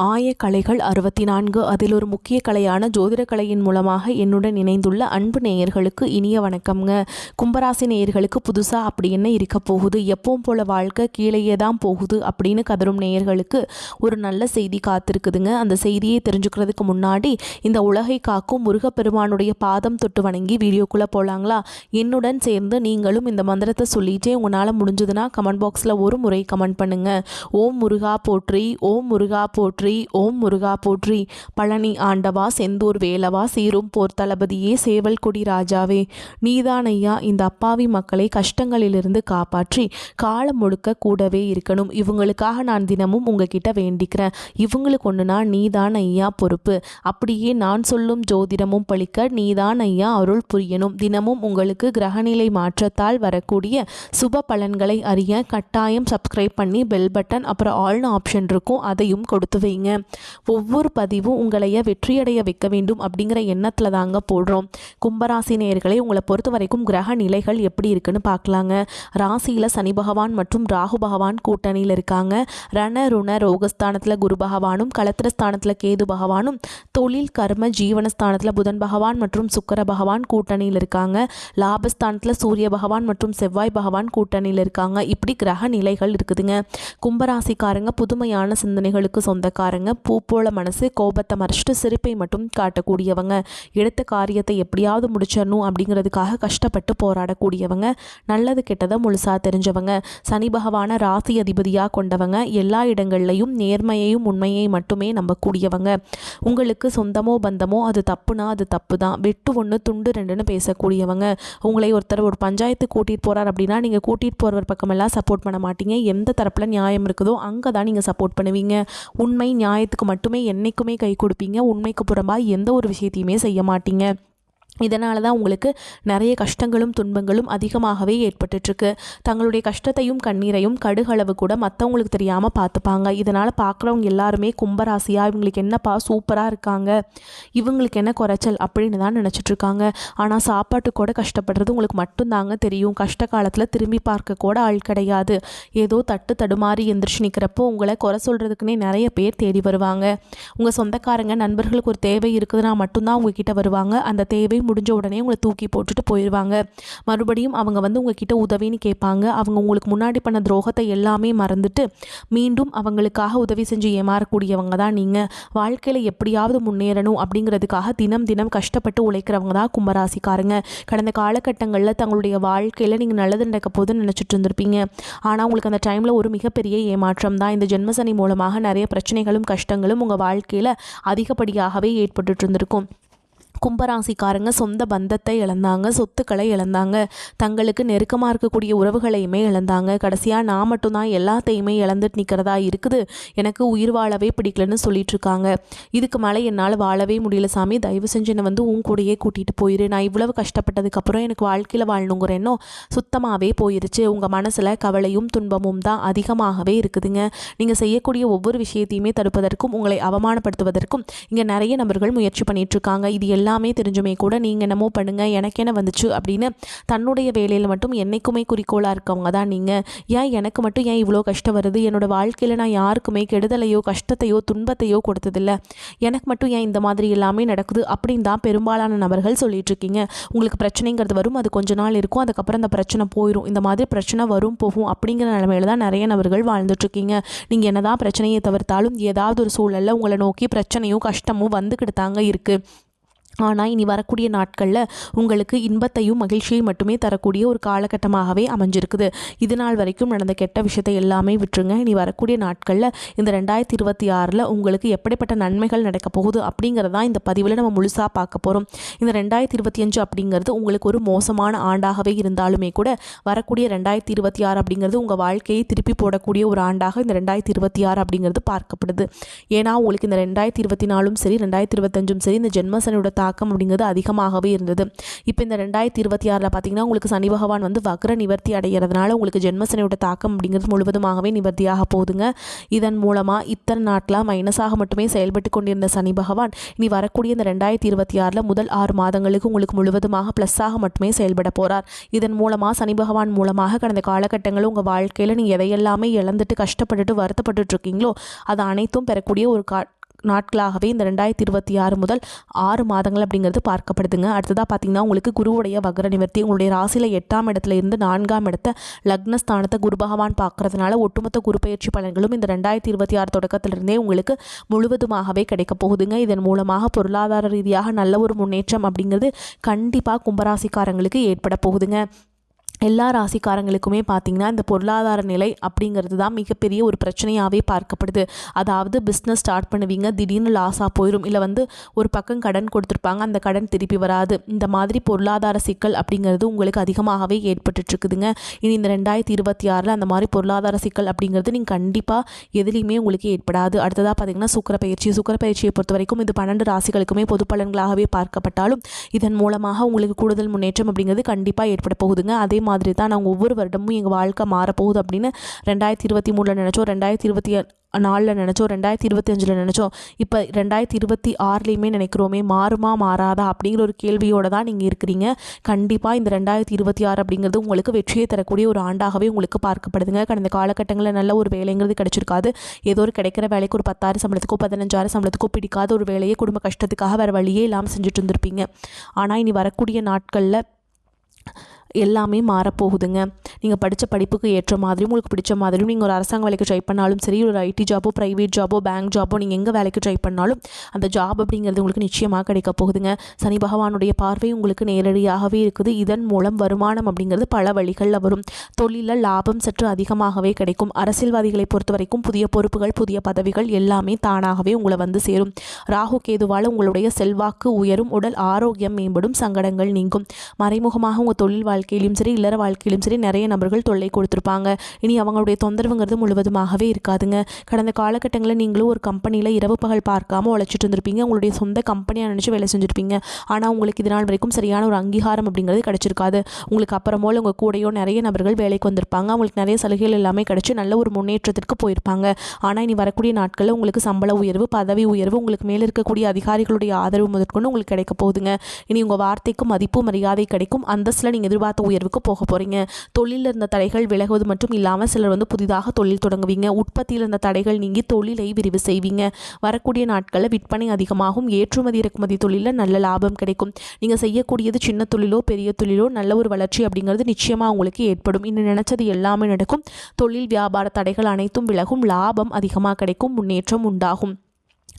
ஆயக்கலைகள் 64 அதில் ஒரு முக்கிய கலையான ஜோதிடக்கலையின் மூலமாக என்னுடன் இணைந்துள்ள அன்பு நேயர்களுக்கு இனிய வணக்கம்ங்க. கும்பராசி நேயர்களுக்கு புதுசாக அப்படி என்ன இருக்க போகுது, எப்பவும் போல வாழ்க்கை கீழேயே தான் போகுது அப்படின்னு கதரும் நேயர்களுக்கு ஒரு நல்ல செய்தி காத்திருக்குதுங்க. அந்த செய்தியை தெரிஞ்சுக்கிறதுக்கு முன்னாடி இந்த உலகை காக்கும் முருகப்பெருமானுடைய பாதம் தொட்டு வணங்கி வீடியோக்குள்ளே போகலாங்களா? என்னுடன் சேர்ந்து நீங்களும் இந்த மந்திரத்தை சொல்லிட்டே உங்களால் முடிஞ்சதுன்னா கமெண்ட் பாக்ஸில் ஒரு முறை கமெண்ட் பண்ணுங்க. ஓம் முருகா போற்றி, ஓம் முருகா போற்றி, ஓம் முருகா போற்றி. பழனி ஆண்டவா, செந்தூர் வேலவா, சீரும் போர் தளபதியே, சேவல் கொடி ராஜாவே, நீதான் ஐயா இந்த அப்பாவி மக்களை கஷ்டங்களிலிருந்து காப்பாற்றி காலம் முழுக்க கூடவே இருக்கணும். இவங்களுக்காக நான் தினமும் உங்ககிட்ட வேண்டிக்கிறேன். இவங்களுக்கு ஒன்றுனா நீதான் ஐயா பொறுப்பு. அப்படியே நான் சொல்லும் ஜோதிடமும் பழிக்க நீதான் ஐயா அருள் புரியணும். தினமும் உங்களுக்கு கிரகநிலை மாற்றத்தால் வரக்கூடிய சுப பலன்களை அறிய கட்டாயம் சப்ஸ்கிரைப் பண்ணி பெல் பட்டன் அப்புறம் ஆல்னு ஆப்ஷன் இருக்கும், அதையும் கொடுத்து வைங்க. ஒவ்வொரு பதிவும் உங்களைய வெற்றியடைய வைக்க வேண்டும் அப்படிங்கிற எண்ணத்தில் தாங்க போடுறோம். கும்பராசி நேயர்களை உங்களை பொறுத்த வரைக்கும் கிரக நிலைகள் எப்படி இருக்குன்னு பார்க்கலாங்க. ராசியில் சனி பகவான் மற்றும் ராகு பகவான் கூட்டணியில் இருக்காங்க. ரண ருண ரோகஸ்தானத்தில் குரு பகவானும், களத்திரஸ்தானத்தில் கேது பகவானும், தொழில் கர்ம ஜீவனஸ்தானத்தில் புதன் பகவான் மற்றும் சுக்கர பகவான் கூட்டணியில் இருக்காங்க. லாபஸ்தானத்தில் சூரிய பகவான் மற்றும் செவ்வாய் பகவான் கூட்டணியில் இருக்காங்க. இப்படி கிரக நிலைகள் இருக்குதுங்க. கும்பராசிக்காரங்க புதுமையான சிந்தனைகளுக்கு சொந்தக்காரங்க. பூ போல மனசு, கோபத்தை மறைச்சிட்டு சிரிப்பை மட்டும் காட்டக்கூடியவங்க. எடுத்த காரியத்தை எப்படியாவது முடிச்சிடணும் அப்படிங்கிறதுக்காக கஷ்டப்பட்டு போராடக்கூடியவங்க. நல்லது கெட்டதை முழுசா தெரிஞ்சவங்க. சனி பகவான ராசி அதிபதியாக கொண்டவங்க. எல்லா இடங்கள்லையும் நேர்மையையும் உண்மையை மட்டுமே நம்பக்கூடியவங்க. உங்களுக்கு சொந்தமோ பந்தமோ அது தப்புனா அது தப்பு தான், வெட்டு ஒன்று துண்டு ரெண்டுன்னு பேசக்கூடியவங்க. உங்களை ஒருத்தர் ஒரு பஞ்சாயத்து கூட்டிகிட்டு போகிறார் அப்படின்னா நீங்கள் கூட்டிகிட்டு போகிறவர் பக்கமெல்லாம் சப்போர்ட் பண்ண மாட்டீங்க. எந்த தரப்பில் நியாயம் இருக்குதோ அங்கே தான் நீங்கள் சப்போர்ட் பண்ணுவீங்க. உண்மை நியாயத்துக்கு மட்டுமே என்னைக்குமே கை கொடுப்பீங்க. உண்மைக்கு புறம்பாக எந்த ஒரு விஷயத்தையுமே செய்ய மாட்டீங்க. இதனால தான் உங்களுக்கு நிறைய கஷ்டங்களும் துன்பங்களும் அதிகமாகவே ஏற்பட்டுருக்கு. தங்களுடைய கஷ்டத்தையும் கண்ணீரையும் கடுகளவு கூட மற்றவங்களுக்கு தெரியாமல் பார்த்துப்பாங்க. இதனால் பார்க்குறவங்க எல்லாருமே கும்பராசியாக இவங்களுக்கு என்னப்பா சூப்பராக இருக்காங்க, இவங்களுக்கு என்ன குறைச்சல் அப்படின்னு தான் நினச்சிட்ருக்காங்க. ஆனால் சாப்பாட்டு கூட கஷ்டப்படுறது உங்களுக்கு மட்டும்தாங்க தெரியும். கஷ்ட காலத்தில் திரும்பி பார்க்க கூட ஆள் கிடையாது. ஏதோ தட்டு தடுமாறி எந்திரிச்சு நிற்கிறப்போ உங்களை குறை சொல்கிறதுக்குன்னே நிறைய பேர் தேடி வருவாங்க. உங்கள் சொந்தக்காரங்க நண்பர்களுக்கு ஒரு தேவை இருக்குதுன்னா மட்டும்தான் உங்ககிட்ட வருவாங்க. அந்த தேவை முடிஞ்ச உடனே உங்களை தூக்கி போட்டுட்டு போயிடுவாங்க. மறுபடியும் அவங்க உங்ககிட்ட உதவின்னு கேட்பாங்க. அவங்க உங்களுக்கு முன்னாடி பண்ண துரோகத்தை எல்லாமே மறந்துட்டு மீண்டும் அவங்களுக்காக உதவி செஞ்சு ஏமாறக்கூடியவங்க தான் நீங்கள். வாழ்க்கையில் எப்படியாவது முன்னேறணும் அப்படிங்கிறதுக்காக தினம் தினம் கஷ்டப்பட்டு உழைக்கிறவங்க தான் கும்பராசிக்காரங்க. கடந்த காலகட்டங்களில் தங்களுடைய வாழ்க்கையில் நீங்கள் நல்லது நடக்க போதுன்னு நினச்சிட்டு இருந்திருப்பீங்க. ஆனால் உங்களுக்கு அந்த டைமில் ஒரு மிகப்பெரிய ஏமாற்றம் தான். இந்த ஜென்மசனி மூலமாக நிறைய பிரச்சனைகளும் கஷ்டங்களும் உங்கள் வாழ்க்கையில் அதிகப்படியாகவே ஏற்பட்டு இருந்திருக்கும். கும்பராசிக்காரங்க சொந்த பந்தத்தை இழந்தாங்க, சொத்துக்களை இழந்தாங்க, தங்களுக்கு நெருக்கமாக இருக்கக்கூடிய உறவுகளையுமே இழந்தாங்க. கடைசியாக நான் மட்டும்தான் எல்லாத்தையுமே இழந்துட்டு நிற்கிறதா இருக்குது, எனக்கு உயிர் வாழவே பிடிக்கலன்னு சொல்லிட்டு இருக்காங்க. இதுக்கு மேலே என்னால் வாழவே முடியல சாமி, தயவு செஞ்சு என்னை உன் கூடயே கூட்டிகிட்டு போயிரு. நான் இவ்வளவு கஷ்டப்பட்டதுக்கப்புறம் எனக்கு வாழ்க்கையில் வாழணுங்கிற எண்ணம் சுத்தமாகவே போயிருச்சு. உங்கள் மனசில் கவலையும் துன்பமும் தான் அதிகமாகவே இருக்குதுங்க. நீங்கள் செய்யக்கூடிய ஒவ்வொரு விஷயத்தையுமே தடுப்பதற்கும் உங்களை அவமானப்படுத்துவதற்கும் இங்கே நிறைய நபர்கள் முயற்சி பண்ணிட்டு இருக்காங்க. இது எல்லாமே தெரிஞ்சுமே கூட நீங்கள் என்னமோ பண்ணுங்கள் எனக்கு என்ன வந்துச்சு அப்படின்னு தன்னுடைய வேலையில் மட்டும் என்னைக்குமே குறிக்கோளாக இருக்கவங்க தான் நீங்கள். ஏன் எனக்கு மட்டும் ஏன் இவ்வளோ கஷ்டம் வருது, என்னோடய வாழ்க்கையில் நான் யாருக்குமே கெடுதலையோ கஷ்டத்தையோ துன்பத்தையோ கொடுத்ததில்ல, எனக்கு மட்டும் ஏன் இந்த மாதிரி எல்லாமே நடக்குது அப்படின்னு தான் பெரும்பாலான நபர்கள் சொல்லிட்டு இருக்கீங்க. உங்களுக்கு பிரச்சனைங்கிறது வரும், அது கொஞ்ச நாள் இருக்கும், அதுக்கப்புறம் அந்த பிரச்சனை போயிடும். இந்த மாதிரி பிரச்சனை வரும் போகும் அப்படிங்கிற நிலைமையில தான் நிறைய நபர்கள் வாழ்ந்துட்டுருக்கீங்க. நீங்கள் என்னதான் பிரச்சனையை தவிர்த்தாலும் ஏதாவது ஒரு சூழலில் உங்களை நோக்கி பிரச்சனையும் கஷ்டமும் வந்துக்கிட்டு தாங்க இருக்குது. ஆனால் இனி வரக்கூடிய நாட்களில் உங்களுக்கு இன்பத்தையும் மகிழ்ச்சியையும் மட்டுமே தரக்கூடிய ஒரு காலகட்டமாகவே அமைஞ்சிருக்குது. இது நாள் வரைக்கும் நடந்த கெட்ட விஷயத்தை எல்லாமே விட்டுருங்க. இனி வரக்கூடிய நாட்களில் இந்த 2026 உங்களுக்கு எப்படிப்பட்ட நன்மைகள் நடக்க போகுது அப்படிங்கிறதான் இந்த பதிவில் நம்ம முழுசாக பார்க்க போகிறோம். இந்த 2025 அப்படிங்கிறது உங்களுக்கு ஒரு மோசமான ஆண்டாகவே இருந்தாலுமே கூட வரக்கூடிய 2026 அப்படிங்கிறது உங்கள் வாழ்க்கையை திருப்பி போடக்கூடிய ஒரு ஆண்டாக இந்த 2026 அப்படிங்கிறது பார்க்கப்படுது. ஏன்னா உங்களுக்கு இந்த 2024 சரி 2025 சரி இந்த ஜென்மசனியோட தாக்கம் அப்படிங்கிறது அதிகமாகவே இருந்தது. இப்போ இந்த 2026 பார்த்தீங்கன்னா உங்களுக்கு சனி பகவான் வந்து வக்ர நிவர்த்தி அடைகிறதுனால உங்களுக்கு ஜென்மசனியோட தாக்கம் அப்படிங்கிறது முழுவதுமாகவே நிவர்த்தியாக போகுதுங்க. இதன் மூலமாக இத்தனை நாட்களாக மைனஸாக மட்டுமே செயல்பட்டு கொண்டிருந்த சனி பகவான் இனி வரக்கூடிய இந்த 2026 முதல் 6 மாதங்களுக்கு உங்களுக்கு முழுவதுமாக ப்ளஸ்ஸாக மட்டுமே செயல்பட போகிறார். இதன் மூலமாக சனி பகவான் மூலமாக கடந்த காலகட்டங்களில் உங்கள் வாழ்க்கையில் நீங்கள் எதையெல்லாமே இழந்துட்டு கஷ்டப்பட்டுட்டு வருத்தப்பட்டு இருக்கீங்களோ அது அனைத்தும் பெறக்கூடிய ஒரு நாட்களாகவே இந்த 2026 முதல் 6 மாதங்கள் அப்படிங்கிறது பார்க்கப்படுதுங்க. அடுத்ததாக பார்த்தீங்கன்னா உங்களுக்கு குருவுடைய வக்ர நிவர்த்தி உங்களுடைய ராசியில் 8ஆம் இடத்துல இருந்து 4ஆம் இடத்த லக்னஸ்தானத்தை குரு பகவான் பார்க்கறதுனால ஒட்டுமொத்த குரு பயிற்சி பலன்களும் இந்த 2026 தொடக்கத்திலிருந்தே உங்களுக்கு முழுவதுமாகவே கிடைக்க போகுதுங்க. இதன் மூலமாக பொருளாதார ரீதியாக நல்ல ஒரு முன்னேற்றம் அப்படிங்கிறது கண்டிப்பாக கும்பராசிக்காரங்களுக்கு ஏற்பட போகுதுங்க. எல்லா ராசிக்காரங்களுக்குமே பார்த்திங்கன்னா இந்த பொருளாதார நிலை அப்படிங்கிறது தான் மிகப்பெரிய ஒரு பிரச்சனையாகவே பார்க்கப்படுது. அதாவது பிஸ்னஸ் ஸ்டார்ட் பண்ணுவீங்க, திடீர்னு லாஸாக போயிடும், இல்லை வந்து ஒரு பக்கம் கடன் கொடுத்துருப்பாங்க, அந்த கடன் திருப்பி வராது. இந்த மாதிரி பொருளாதார சிக்கல் அப்படிங்கிறது உங்களுக்கு அதிகமாகவே ஏற்பட்டுருக்குதுங்க. இனி இந்த 2026 அந்த மாதிரி பொருளாதார சிக்கல் அப்படிங்கிறது நீங்கள் கண்டிப்பாக எதுலேயுமே உங்களுக்கு ஏற்படாது. அடுத்ததாக பார்த்திங்கன்னா சுக்கிரப்பயிற்சியை பொறுத்த வரைக்கும் இது 12 ராசிகளுக்குமே பொது பலன்களாகவே பார்க்கப்பட்டாலும் இதன் மூலமாக உங்களுக்கு கூடுதல் முன்னேற்றம் அப்படிங்கிறது கண்டிப்பாக ஏற்பட போகுதுங்க. அதே மாதிரி தான் நாங்கள் ஒவ்வொரு வருடமும் எங்கள் வாழ்க்கை மாறப்போகுது அப்படின்னு 2023 நினச்சோம், 2024 நினச்சோம், 2025 நினச்சோம், இப்போ 2026 நினைக்கிறோமே மாறுமா மாறாதா அப்படிங்கிற ஒரு கேள்வியோடு தான் நீங்கள் இருக்கிறீங்க. கண்டிப்பாக இந்த 2026 அப்படிங்கிறது உங்களுக்கு வெற்றியை தரக்கூடிய ஒரு ஆண்டாகவே உங்களுக்கு பார்க்கப்படுதுங்க. கடந்த காலகட்டங்களில் நல்ல ஒரு வேலைங்கிறது கிடைச்சிருக்காது. ஏதோ ஒரு கிடைக்கிற வேலைக்கு ஒரு 10,000 சம்பளத்துக்கோ 15,000 சம்பளத்துக்கோ பிடிக்காத ஒரு வேலையை குடும்ப கஷ்டத்துக்காக வேறு வழியே இல்லாமல் செஞ்சுட்டு இருந்திருப்பீங்க. ஆனால் இனி வரக்கூடிய நாட்களில் எல்லாமே மாறப்போகுதுங்க. நீங்கள் படித்த படிப்புக்கு ஏற்ற மாதிரியும் உங்களுக்கு பிடிச்ச மாதிரியும் நீங்கள் ஒரு அரசாங்க வேலைக்கு ட்ரை பண்ணாலும் சரி, ஒரு ஐடி ஜாபோ ப்ரைவேட் ஜாபோ பேங்க் ஜாபோ நீங்கள் எங்கே வேலைக்கு ட்ரை பண்ணாலும் அந்த ஜாப் அப்படிங்கிறது உங்களுக்கு நிச்சயமாக கிடைக்க போகுதுங்க. சனி பகவானுடைய பார்வை உங்களுக்கு நேரடியாகவே இருக்குது. இதன் மூலம் வருமானம் அப்படிங்கிறது பல வழிகளில் வரும். தொழிலில் லாபம் சற்று அதிகமாகவே கிடைக்கும். அரசியல்வாதிகளை பொறுத்த வரைக்கும் புதிய பொறுப்புகள் புதிய பதவிகள் எல்லாமே தானாகவே உங்களை வந்து சேரும். ராகு கேதுவால் உங்களுடைய செல்வாக்கு உயரும், உடல் ஆரோக்கியம் மேம்படும், சங்கடங்கள் நீங்கும். மறைமுகமாக உங்கள் தொழில் வாழ்க்கையிலும் சரி இல்லற வாழ்க்கையிலும் சரி நிறைய நபர்கள் தொல்லை கொடுத்துருப்பாங்க. இனி அவங்களுடைய தொந்தரவுங்கிறது முழுவதுமாகவே இருக்காதுங்க. கடந்த காலகட்டங்களில் நீங்களும் ஒரு கம்பெனியில் இரவு பகல் பார்க்காம உழைச்சிட்டு இருந்திருப்பீங்க. உங்களுடைய சொந்த கம்பெனியாக நினச்சி வேலை செஞ்சுருப்பீங்க. ஆனால் உங்களுக்கு இதனால் வரைக்கும் சரியான ஒரு அங்கீகாரம் அப்படிங்கிறது கிடைச்சிருக்காது. உங்களுக்கு அப்புறமோ உங்கள் கூடையோ நிறைய நபர்கள் வேலைக்கு வந்திருப்பாங்க. அவங்களுக்கு நிறைய சலுகைகள் எல்லாமே கிடைச்சி நல்ல ஒரு முன்னேற்றத்திற்கு போயிருப்பாங்க. ஆனால் இனி வரக்கூடிய நாட்களில் உங்களுக்கு சம்பள உயர்வு பதவி உயர்வு உங்களுக்கு மேலே இருக்கக்கூடிய அதிகாரிகளுடைய ஆதரவு முதற்கொண்டு உங்களுக்கு கிடைக்க போகுதுங்க. இனி உங்கள் வார்த்தைக்கும் மதிப்பு மரியாதை கிடைக்கும். அந்தஸ்தில் நீங்கள் எதிர்பார்த்த உயர்வுக்கு போக போகிறீங்க. தொழிலில் இருந்த தடைகள் விலகுவது மட்டும் இல்லாமல் சிலர் வந்து புதிதாக தொழில் தொடங்குவீங்க. உற்பத்தியில் இருந்த தடைகள் நீங்கி தொழிலை விரிவு செய்வீங்க. வரக்கூடிய நாட்களில் விற்பனை அதிகமாகும். ஏற்றுமதி இறக்குமதி தொழிலில் நல்ல லாபம் கிடைக்கும். நீங்கள் செய்யக்கூடியது சின்ன தொழிலோ பெரிய தொழிலோ நல்ல ஒரு வளர்ச்சி அப்படிங்கிறது நிச்சயமாக உங்களுக்கு ஏற்படும். இன்னும் நினைச்சது எல்லாமே நடக்கும். தொழில் வியாபார தடைகள் அனைத்தும் விலகும். லாபம் அதிகமாக கிடைக்கும். முன்னேற்றம் உண்டாகும்.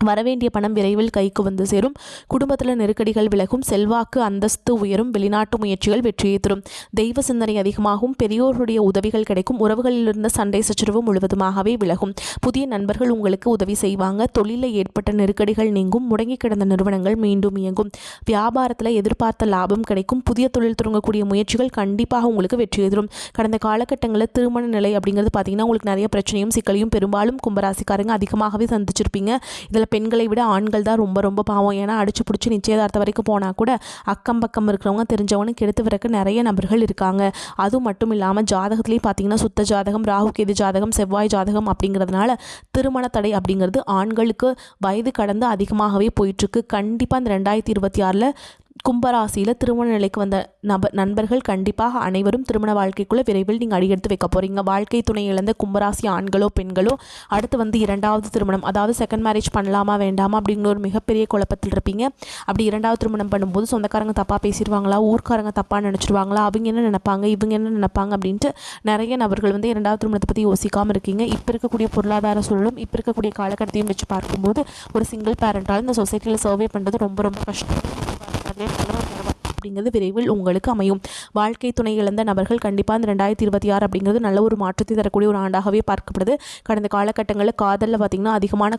வரவேண்டிய பணம் விரைவில் கைக்கு வந்து சேரும். குடும்பத்தில் நெருக்கடிகள் விலகும். செல்வாக்கு அந்தஸ்து உயரும். வெளிநாட்டு முயற்சிகள் வெற்றியை தரும். தெய்வ சிந்தனை அதிகமாகும். பெரியோருடைய உதவிகள் கிடைக்கும். உறவுகளில் இருந்த சண்டை சச்சரவு முழுவதுமாகவே விலகும். புதிய நண்பர்கள் உங்களுக்கு உதவி செய்வாங்க. தொழிலில் ஏற்பட்ட நெருக்கடிகள் நீங்கும். முடங்கி கிடந்த நிறுவனங்கள் மீண்டும் இயங்கும். வியாபாரத்தில் எதிர்பார்த்த லாபம் கிடைக்கும். புதிய தொழில் தொடங்கக்கூடிய முயற்சிகள் கண்டிப்பாக உங்களுக்கு வெற்றியை தரும். கடந்த காலகட்டங்களில் திருமண நிலை அப்படிங்கிறது பார்த்தீங்கன்னா உங்களுக்கு நிறைய பிரச்சனையும் சிக்கலையும் பெரும்பாலும் கும்பராசிக்காரங்க அதிகமாகவே சந்திச்சிருப்பீங்க. இதில் பெண்களை விட ஆண்கள் தான் ரொம்ப ரொம்ப பாவம். ஏன்னா அடிச்சு பிடிச்சி நிச்சயதார்த்தம் வரைக்கும் போனால் கூட அக்கம் பக்கம் இருக்கிறவங்க தெரிஞ்சவனுக்கு எடுத்து வரக்கு நிறைய நபர்கள் இருக்காங்க. அதுவும் மட்டும் இல்லாமல் ஜாதகத்துலேயும் பார்த்தீங்கன்னா சுத்த ஜாதகம் ராகு கேது ஜாதகம் செவ்வாய் ஜாதகம் அப்படிங்கிறதுனால திருமண தடை அப்படிங்கிறது ஆண்களுக்கு வயது கடந்து அதிகமாகவே போயிட்டுருக்கு. கண்டிப்பாக இந்த 2026 கும்பராசியில் திருமண நிலைக்கு வந்த நண்பர்கள் கண்டிப்பாக அனைவரும் திருமண வாழ்க்கைக்குள்ளே விரைவில் நீங்கள் அடியெடுத்து வைக்க போகிறீங்க. வாழ்க்கை துணை இழந்த கும்பராசி ஆண்களோ பெண்களோ அடுத்து வந்து 2வது திருமணம் அதாவது செகண்ட் மேரேஜ் பண்ணலாமா வேண்டாமா அப்படிங்கிற ஒரு மிகப்பெரிய குழப்பத்தில் இருப்பீங்க. அப்படி 2வது திருமணம் பண்ணும்போது சொந்தக்காரங்க தப்பாக பேசிடுவாங்களா, ஊர்க்காரங்க தப்பாக நினச்சிடுவாங்களா, அவங்க என்ன நினைப்பாங்க இவங்க என்ன நினைப்பாங்க அப்படின்ட்டு நிறைய நபர்கள் வந்து 2வது திருமணத்தை பற்றி யோசிக்காமல் இருக்கீங்க. இப்போ இருக்கக்கூடிய பொருளாதார சூழலும் இப்போ இருக்கக்கூடிய காலகட்டத்தையும் வச்சு பார்க்கும்போது ஒரு சிங்கிள் பேரண்டால் இந்த சொசைட்டியில் சர்வே பண்ணுறது ரொம்ப ரொம்ப கஷ்டம் அப்படிங்கிறது விரைவில் உங்களுக்கு அமையும். வாழ்க்கை துணை இழந்த நபர்கள் கண்டிப்பாக இந்த 2026 அப்படிங்கிறது நல்ல ஒரு மாற்றத்தை தரக்கூடிய ஒரு ஆண்டாகவே பார்க்கப்படுது. கடந்த காலகட்டங்களில் காதலில் பார்த்திங்கன்னா அதிகமான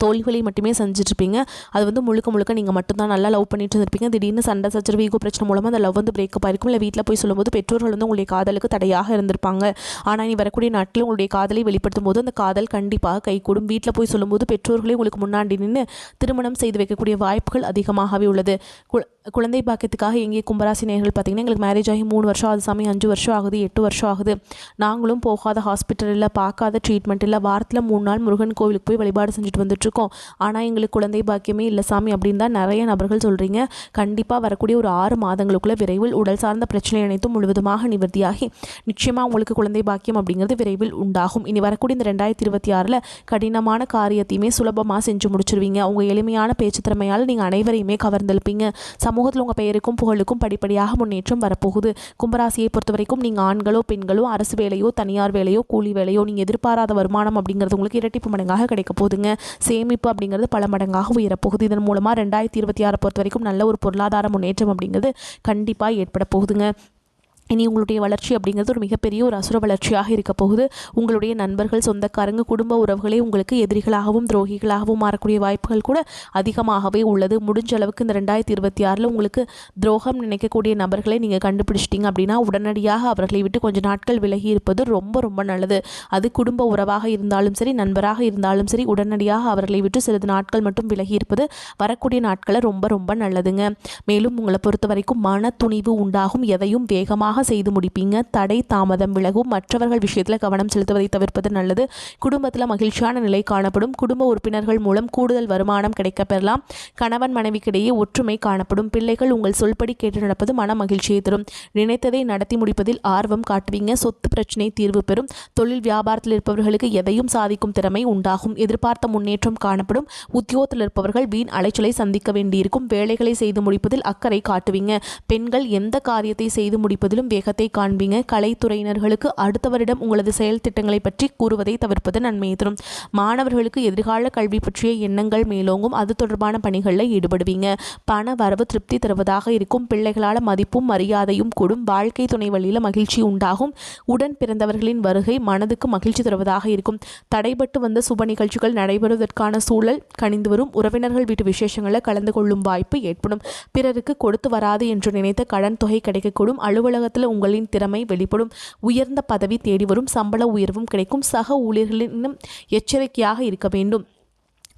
தோல்விகளை மட்டுமே செஞ்சுட்ருப்பீங்க. அது வந்து முழுக்க முழுக்க நீங்கள் மட்டும்தான் நல்லா லவ் பண்ணிட்டு இருப்பீங்க. திடீர்னு சண்டை சச்சரவு ஈகோ பிரச்சனை மூலமாக அந்த லவ் வந்து பிரேக்கப் ஆயிருக்கும். இல்லை வீட்டில் போய் சொல்லும்போது பெற்றோர்கள் வந்து உங்களுடைய காதலுக்கு தடையாக இருந்திருப்பாங்க. ஆனால் நீ வரக்கூடிய நாட்களில் உங்களுடைய காதலை வெளிப்படுத்தும் போது அந்த காதல் கண்டிப்பாக கைகூடும். வீட்டில் போய் சொல்லும்போது பெற்றோர்களே உங்களுக்கு முன்னாடி நின்று திருமணம் செய்து வைக்கக்கூடிய வாய்ப்புகள் அதிகமாகவே உள்ளது. குழந்தை பாக்கியத்துக்காக எங்கே கும்பராசி நேயர்கள் பார்த்தீங்கன்னா, எங்களுக்கு மேரேஜ் ஆகி 3 வருஷம் ஆகுது சாமி, 5 வருஷம் ஆகுது, 8 வருஷம் ஆகுது, நாங்களும் போகாத ஹாஸ்பிட்டல் இல்லை, பார்க்காத ட்ரீட்மெண்ட் இல்லை, வாரத்தில் 3 நாள் முருகன் கோவிலுக்கு போய் வழிபாடு செஞ்சுட்டு வந்துட்டுருக்கோம், ஆனால் எங்களுக்கு குழந்தை பாக்கியமே இல்லை சாமி அப்படின்னு தான் நிறைய நபர்கள் சொல்கிறீங்க. கண்டிப்பாக வரக்கூடிய ஒரு 6 மாதங்களுக்குள்ள விரைவில் உடல் சார்ந்த பிரச்சனை அனைத்தும் முழுவதுமாக நிவர்த்தியாகி நிச்சயமாக உங்களுக்கு குழந்தை பாக்கியம் அப்படிங்கிறது விரைவில் உண்டாகும். இனி வரக்கூடிய இந்த 2026 கடினமான காரியத்தையுமே சுலபமாக செஞ்சு முடிச்சிருவீங்க. உங்கள் எளிமையான பேச்சு திறமையால் நீங்கள் அனைவரையுமே கவர்ந்தெழுப்பீங்க. சமூகத்தில் உங்கள் பெயருக்கும் புகழுக்கும் படிப்படியாக முன்னேற்றம் வரப்போகுது. கும்பராசியை பொறுத்த வரைக்கும் நீங்கள் ஆண்களோ பெண்களோ அரசு வேலையோ தனியார் வேலையோ கூலி வேலையோ நீங்கள் எதிர்பாராத வருமானம் அப்படிங்கிறது உங்களுக்கு இரட்டிப்பு மடங்காக கிடைக்க போகுதுங்க. சேமிப்பு அப்படிங்கிறது பல மடங்காக உயரப்போகுது. இதன் மூலமாக 2026 பொறுத்த வரைக்கும் நல்ல ஒரு பொருளாதார முன்னேற்றம் அப்படிங்கிறது கண்டிப்பாக ஏற்பட போகுதுங்க. இனி உங்களுடைய வளர்ச்சி அப்படிங்கிறது ஒரு மிகப்பெரிய ஒரு அசுர வளர்ச்சியாக இருக்க போகுது. உங்களுடைய நண்பர்கள், சொந்தக்காரங்க, குடும்ப உறவுகளே உங்களுக்கு எதிரிகளாகவும் துரோகிகளாகவும் மாறக்கூடிய வாய்ப்புகள் கூட அதிகமாகவே உள்ளது. முடிஞ்ச அளவுக்கு இந்த 2026 உங்களுக்கு துரோகம் நினைக்கக்கூடிய நபர்களை நீங்கள் கண்டுபிடிச்சிட்டிங்க அப்படின்னா உடனடியாக அவர்களை விட்டு கொஞ்சம் நாட்கள் விலகி இருப்பது ரொம்ப ரொம்ப நல்லது. அது குடும்ப உறவாக இருந்தாலும் சரி, நண்பராக இருந்தாலும் சரி, உடனடியாக அவர்களை விட்டு சிறிது நாட்கள் மட்டும் விலகி இருப்பது வரக்கூடிய நாட்களை ரொம்ப ரொம்ப நல்லதுங்க. மேலும் உங்களை பொறுத்த வரைக்கும் மன துணிவு உண்டாகும். எதையும் வேகமாக செய்து முடிப்பீங்க. தடை தாமதம் விலகும். மற்றவர்கள் விஷயத்தில் கவனம் செலுத்துவதை தவிர்ப்பது நல்லது. குடும்பத்தில் மகிழ்ச்சியான நிலை காணப்படும். குடும்ப உறுப்பினர்கள் மூலம் கூடுதல் வருமானம் கிடைக்கப்பெறலாம். கணவன் மனைவிக்கிடையே ஒற்றுமை காணப்படும். பிள்ளைகள் உங்கள் சொல்படி கேட்டு நடப்பது மன மகிழ்ச்சியை தரும். நினைத்ததை நடத்தி முடிப்பதில் ஆர்வம் காட்டுவீங்க. சொத்து பிரச்சனை தீர்வு பெறும். தொழில் வியாபாரத்தில் இருப்பவர்களுக்கு எதையும் சாதிக்கும் திறமை உண்டாகும். எதிர்பார்த்த முன்னேற்றம் காணப்படும். உத்தியோகத்தில் இருப்பவர்கள் வீண் அலைச்சலை சந்திக்க வேண்டியிருக்கும். வேலைகளை செய்து முடிப்பதில் அக்கறை காட்டுவீங்க. பெண்கள் எந்த காரியத்தை செய்து முடிப்பதிலும் வேகத்தை காண்பீங்க. கலைத்துறையினர்களுக்கு அடுத்த வருடம் உங்களது செயல் திட்டங்களை பற்றி கூறுவதை தவிர்ப்பது நன்மையை தரும். மாணவர்களுக்கு எதிர்கால கல்வி பற்றிய எண்ணங்கள் மேலோங்கும். அது தொடர்பான பணிகளில் ஈடுபடுவீங்க. பண வரவு திருப்தி தருவதாக இருக்கும். பிள்ளைகளால் மதிப்பும் மரியாதையும் கூடும். வாழ்க்கை துணை வழியில் மகிழ்ச்சி உண்டாகும். உடன் பிறந்தவர்களின் வருகை மனதுக்கு மகிழ்ச்சி தருவதாக இருக்கும். தடைபட்டு வந்த சுப நிகழ்ச்சிகள் நடைபெறுவதற்கான சூழல் கணிந்து வரும். உறவினர்கள் வீட்டு விசேஷங்களில் கலந்து கொள்ளும் வாய்ப்பு ஏற்படும். பிறருக்கு கொடுத்து வராது என்று நினைத்த கடன் தொகை கிடைக்கக்கூடும். அலுவலகத்தில் உங்களின் திறமை வெளிப்படும். உயர்ந்த பதவி தேடி வரும். சம்பள உயர்வும் கிடைக்கும். சக ஊழியர்களின் எச்சரிக்கையாக இருக்க வேண்டும்.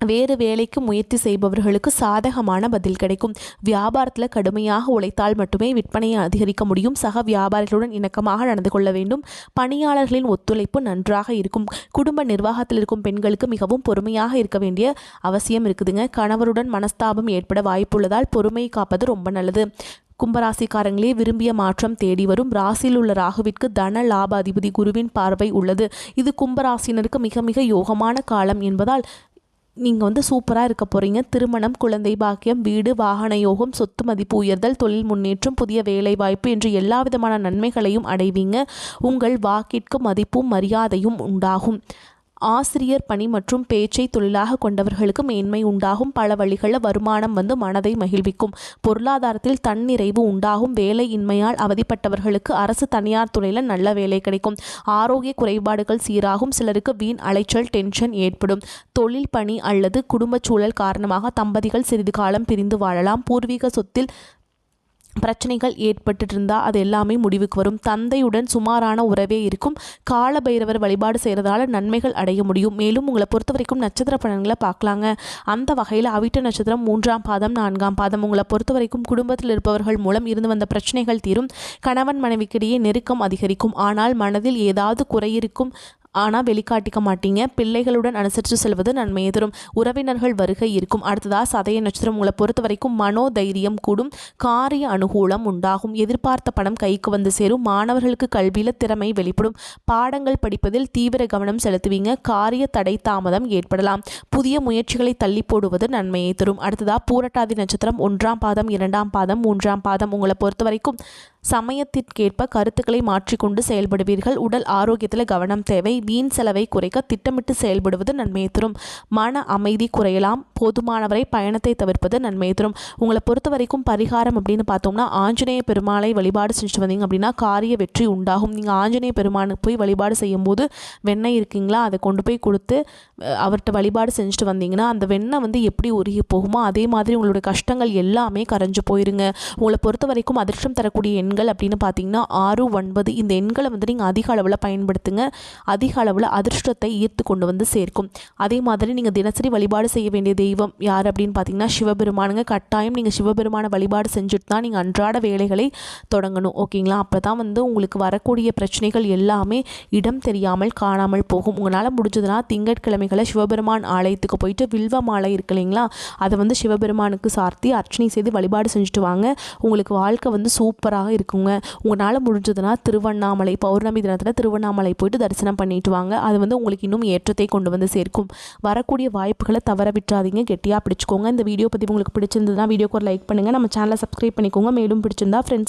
வேறு வேலைக்கு முயற்சி செய்பவர்களுக்கு சாதகமான பதில் கிடைக்கும். வியாபாரத்தில் கடுமையாக உழைத்தால் மட்டுமே விற்பனையை அதிகரிக்க முடியும். சக வியாபாரிகளுடன் இணக்கமாக நடந்து கொள்ள வேண்டும். பணியாளர்களின் ஒத்துழைப்பு நன்றாக இருக்கும். குடும்ப நிர்வாகத்தில் இருக்கும் பெண்களுக்கு மிகவும் பொறுமையாக இருக்க வேண்டிய அவசியம் இருக்குதுங்க. கணவருடன் மனஸ்தாபம் ஏற்பட வாய்ப்புள்ளதால் பொறுமை காப்பது ரொம்ப நல்லது. கும்பராசிக்காரங்களே விரும்பிய மாற்றம் தேடி வரும். ராசியில் உள்ள ராகுவிற்கு தன லாப அதிபதி குருவின் பார்வை உள்ளது. இது கும்பராசினருக்கு மிக மிக யோகமான காலம் என்பதால் நீங்கள் வந்து சூப்பராக இருக்க போகிறீங்க. திருமணம், குழந்தை பாக்கியம், வீடு, வாகன யோகம், சொத்து மதிப்பு உயர்தல், தொழில் முன்னேற்றம், புதிய வேலை வாய்ப்பு என்று எல்லா விதமான நன்மைகளையும் அடைவீங்க. உங்கள் வாக்கிற்கு மதிப்பும் மரியாதையும் உண்டாகும். ஆசிரியர் பணி மற்றும் பேச்சை தொழிலாக கொண்டவர்களுக்கு மேன்மை உண்டாகும். பல வழிகளில் வருமானம் வந்து மனதை மகிழ்விக்கும். பொருளாதாரத்தில் தன்னிறைவு உண்டாகும். வேலையின்மையால் அவதிப்பட்டவர்களுக்கு அரசு தனியார் துறையில் நல்ல வேலை கிடைக்கும். ஆரோக்கிய குறைபாடுகள் சீராகும். சிலருக்கு வீண் அலைச்சல் டென்ஷன் ஏற்படும். தொழில் பணி அல்லது குடும்ப சூழல் காரணமாக தம்பதிகள் சிறிது காலம் பிரிந்து வாழலாம். பூர்வீக சொத்தில் பிரச்சனைகள் ஏற்பட்டு இருந்தால் அது எல்லாமே முடிவுக்கு வரும். தந்தையுடன் சுமாரான உறவே இருக்கும். கால பைரவர் வழிபாடு செய்கிறதால நன்மைகள் அடைய முடியும். மேலும் உங்களை பொறுத்த வரைக்கும் நட்சத்திர பலன்களை பார்க்கலாங்க. அந்த வகையில் அவிட்ட நட்சத்திரம் 3ஆம் பாதம் 4ஆம் பாதம். உங்களை பொறுத்த வரைக்கும் குடும்பத்தில் இருப்பவர்கள் மூலம் இருந்து வந்த பிரச்சனைகள் தீரும். கணவன் மனைவிக்கிடையே நெருக்கம் அதிகரிக்கும். ஆனால் மனதில் ஏதாவது குறை இருக்கும். ஆனால் வெளிக்காட்டிக்க மாட்டீங்க. பிள்ளைகளுடன் அனுசரித்து செல்வது நன்மையை தரும். உறவினர்கள் வருகை இருக்கும். அடுத்ததாக சதய நட்சத்திரம். உங்களை பொறுத்த வரைக்கும் மனோதைரியம் கூடும். காரிய அனுகூலம் உண்டாகும். எதிர்பார்த்த பணம் கைக்கு வந்து சேரும். மாணவர்களுக்கு கல்வியில் திறமை வெளிப்படும். பாடங்கள் படிப்பதில் தீவிர கவனம் செலுத்துவீங்க. காரிய தடை தாமதம் ஏற்படலாம். புதிய முயற்சிகளை தள்ளி போடுவது நன்மையை தரும். அடுத்ததாக பூரட்டாதி நட்சத்திரம். 1ஆம் பாதம் 2ஆம் பாதம் 3ஆம் பாதம். உங்களை பொறுத்த வரைக்கும் சமயத்திற்கேற்ப கருத்துக்களை மாற்றிக்கொண்டு செயல்படுவீர்கள். உடல் ஆரோக்கியத்தில் கவனம் தேவை. வீண் செலவை குறைக்க திட்டமிட்டு செயல்படுவது நன்மையை தரும். மன அமைதி குறையலாம். போதுமானவரை பயணத்தை தவிர்ப்பது நன்மை தரும். உங்களை பொறுத்த வரைக்கும் பரிகாரம் அப்படின்னு பார்த்தோம்னா ஆஞ்சநேய பெருமாளை வழிபாடு செஞ்சுட்டு வந்தீங்க அப்படின்னா காரிய வெற்றி உண்டாகும். நீங்கள் ஆஞ்சநேய பெருமானுக்கு போய் வழிபாடு செய்யும்போது வெண்ணெய் இருக்குங்களா, அதை கொண்டு போய் கொடுத்து அவர்கிட்ட வழிபாடு செஞ்சுட்டு வந்தீங்கன்னா அந்த வெண்ணெய் வந்து எப்படி உருகி போகுமோ அதே மாதிரி உங்களோட கஷ்டங்கள் எல்லாமே கரைஞ்சு போயிருங்க. உங்களை பொறுத்த வரைக்கும் அதிர்ஷ்டம் தரக்கூடிய எண்கள் அப்படின்னு பார்த்தீங்கன்னா 6, 9 இந்த எண்களை வந்து நீங்கள் அதிக அளவில் பயன்படுத்துங்க. அதிக அளவில் அதிர்ஷ்டத்தை ஈர்த்து கொண்டு வந்து சேர்க்கும். அதே மாதிரி நீங்கள் தினசரி வழிபாடு செய்ய வேண்டிய தெய்வம் யார் அப்படின்னு பார்த்தீங்கன்னா சிவபெருமானுங்க. கட்டாயம் நீங்கள் சிவபெருமான வழிபாடு செஞ்சுட்டு தான் நீங்கள் அன்றாட வேலைகளை தொடங்கணும். ஓகேங்களா? அப்போ தான் வந்து உங்களுக்கு வரக்கூடிய பிரச்சனைகள் எல்லாமே இடம் தெரியாமல் காணாமல் போகும். உங்களால் முடிஞ்சதுன்னா திங்கட்கிழமைகளை சிவபெருமான் ஆலயத்துக்கு போயிட்டு வில்வ மாலை இருக்கு இல்லைங்களா, அதை வந்து சிவபெருமானுக்கு சார்த்தி அர்ச்சனை செய்து வழிபாடு செஞ்சுட்டு வாங்க. உங்களுக்கு வாழ்க்கை வந்து சூப்பராக இருக்குங்க. உங்களால் முடிஞ்சதுன்னா திருவண்ணாமலை பௌர்ணமி தினத்தில் திருவண்ணாமலை போயிட்டு தரிசனம் பண்ணிட்டு வாங்க. அது வந்து உங்களுக்கு இன்னும் ஏற்றத்தை கொண்டு வந்து சேர்க்கும். வரக்கூடிய வாய்ப்புகளை தவற விட்டுறாதீங்க, கெட்டியாக பிடிச்சிக்கோங்க. இந்த வீடியோ பற்றி உங்களுக்கு பிடிச்சிருந்ததுன்னா வீடியோக்கு ஒரு லைக் பண்ணுங்கள், நம்ம சேனலை சப்ஸ்கிரைப் பண்ணிக்கோங்க. மேலும் பிடிச்சிருந்தா ஃப்ரெண்ட்ஸ்